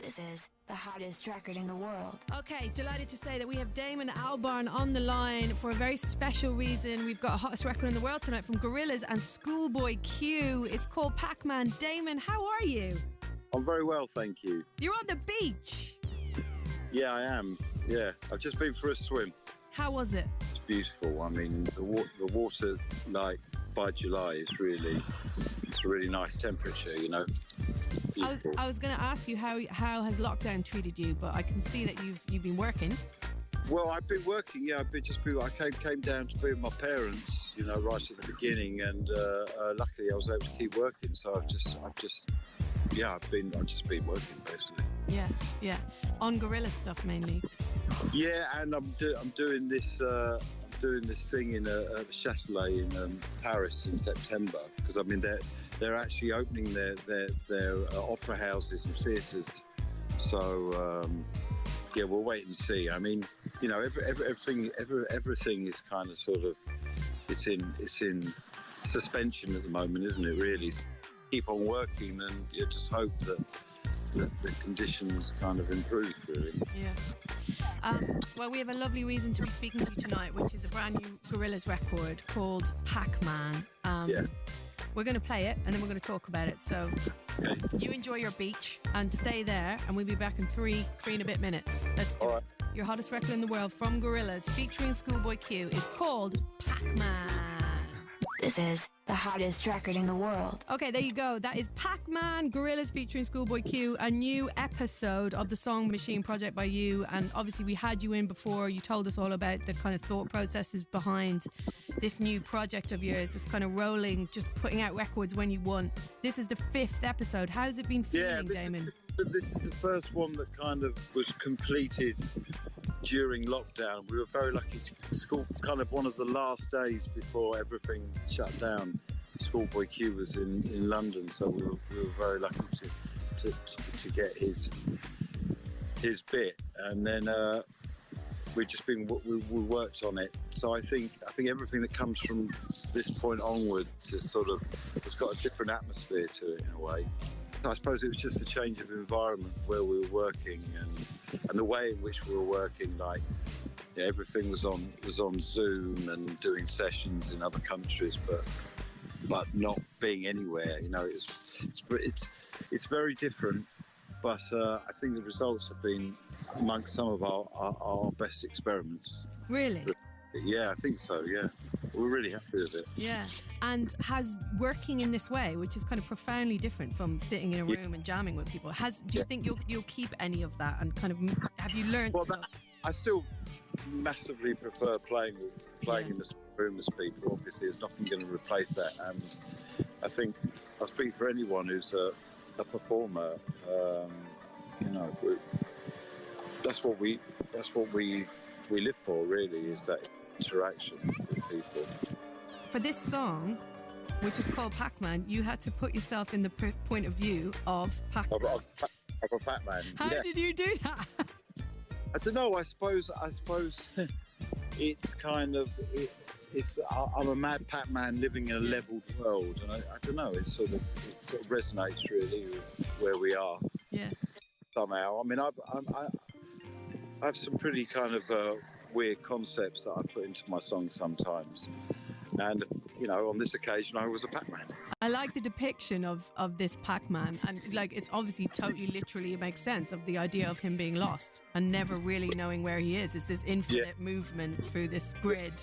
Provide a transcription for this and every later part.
This is the hottest record in the world. Okay, delighted to say that we have Damon Albarn on the line for a very special reason. We've got a hottest record in the world tonight from Gorillaz and Schoolboy Q. It's called Pac-Man. Damon, how are you? I'm very well, thank you. You're on the beach. Yeah, I am. Yeah, I've just been for a swim. How was it? It's beautiful. I mean, the water, like, by July is really, it's a really nice temperature, you know. I was going to ask you how has lockdown treated you, but I can see that you've been working. Well, I've been working. Yeah, I came down to be with my parents, you know, right at the beginning, and luckily I was able to keep working. So I've just been working basically. Yeah, on Gorillaz stuff mainly. Yeah, and I'm doing this thing in a Châtelet in Paris in September, because I mean they're actually opening their opera houses and theatres. So yeah, we'll wait and see. I mean, you know, everything is kind of sort of it's in suspension at the moment, isn't it? Really, keep on working and you just hope that the conditions kind of improve. Really. Yeah. Well, we have a lovely reason to be speaking to you tonight, which is a brand new Gorillaz record called Pac-Man. Yeah. We're going to play it and then we're going to talk about it. So Okay. you enjoy your beach and stay there, and we'll be back in three and a bit minutes. Let's do it. Your hottest record in the world from Gorillaz featuring Schoolboy Q is called Pac-Man. This is the hottest record in the world. Okay, there you go. That is Pac-Man, Gorillaz featuring Schoolboy Q, a new episode of the Song Machine project by you. And obviously we had you in before. You told us all about the kind of thought processes behind this new project of yours, this kind of rolling, just putting out records when you want. This is the 5th episode. How's it been feeling, Damon? This is the first one that kind of was completed during lockdown. We were very lucky to school, kind of one of the last days before everything shut down. Schoolboy Q was in London, so we were very lucky to get his bit, and then we worked on it. So I think everything that comes from this point onward it's got a different atmosphere to it in a way. I suppose it was just a change of environment where we were working and the way in which we were working. Like, yeah, everything was on Zoom and doing sessions in other countries, but not being anywhere. You know, it's very different. But I think the results have been amongst some of our best experiments. Really? Yeah, I think so, yeah. We're really happy with it. Yeah. And has working in this way, which is kind of profoundly different from sitting in a room and jamming with people, do you think you'll keep any of that, and kind of have you learned stuff? I still massively prefer playing in the room as people. Obviously, there's nothing going to replace that. And I think I speak for anyone who's a performer. You know, that's what we live for. Really, is that interaction with people. For this song, which is called Pac-Man, you had to put yourself in the point of view of Pac-Man. Of a Pac-Man. How did you do that? I don't know. I suppose it's kind of I'm a mad Pac-Man living in a leveled world, and I don't know. It sort of resonates really with where we are. Yeah. Somehow, I mean, I have some pretty kind of weird concepts that I put into my songs sometimes, and you know, on this occasion, I was a Pac-Man. I like the depiction of this Pac-Man, and like it's obviously totally literally, it makes sense of the idea of him being lost and never really knowing where he is. It's this infinite movement through this grid.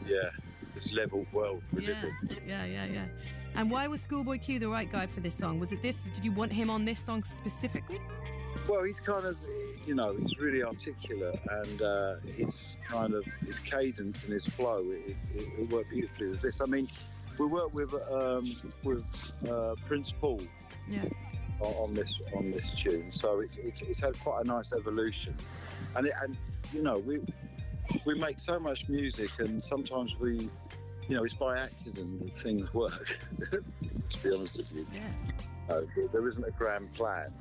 Yeah, this leveled world we live in. Yeah. And why was Schoolboy Q the right guy for this song? Was it this? Did you want him on this song specifically? Well, he's kind of, you know, he's really articulate, and his cadence and his flow, it worked beautifully with this. I mean, we worked with Prince Paul on this tune, so it's had quite a nice evolution, and you know, we make so much music, and sometimes you know, it's by accident that things work. To be honest with you, there isn't a grand plan.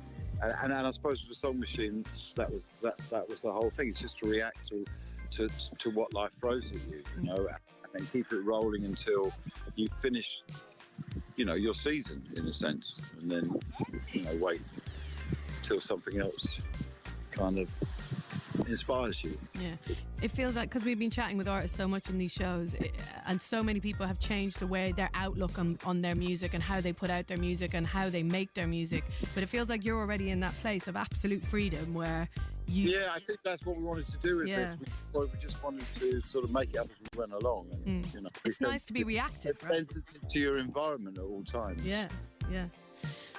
And I suppose with the Song Machine, that was the whole thing. It's just to react to what life throws at you, you know, and then keep it rolling until you finish, you know, your season in a sense, and then, you know, wait till something else kind of inspires you. Yeah, it feels like, because we've been chatting with artists so much in these shows, and so many people have changed the way their outlook on their music and how they put out their music and how they make their music, but it feels like you're already in that place of absolute freedom where Yeah, I think that's what we wanted to do with this. We just wanted to sort of make it up as we went along. And, you know, it's nice to be reactive, right? Sensitive to your environment at all times. Yeah.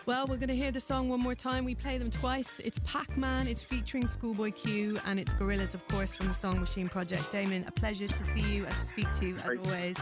Well, we're going to hear the song one more time. We play them twice. It's Pac-Man, it's featuring Schoolboy Q, and it's Gorillaz, of course, from the Song Machine Project. Damon, a pleasure to see you and to speak to you, as always.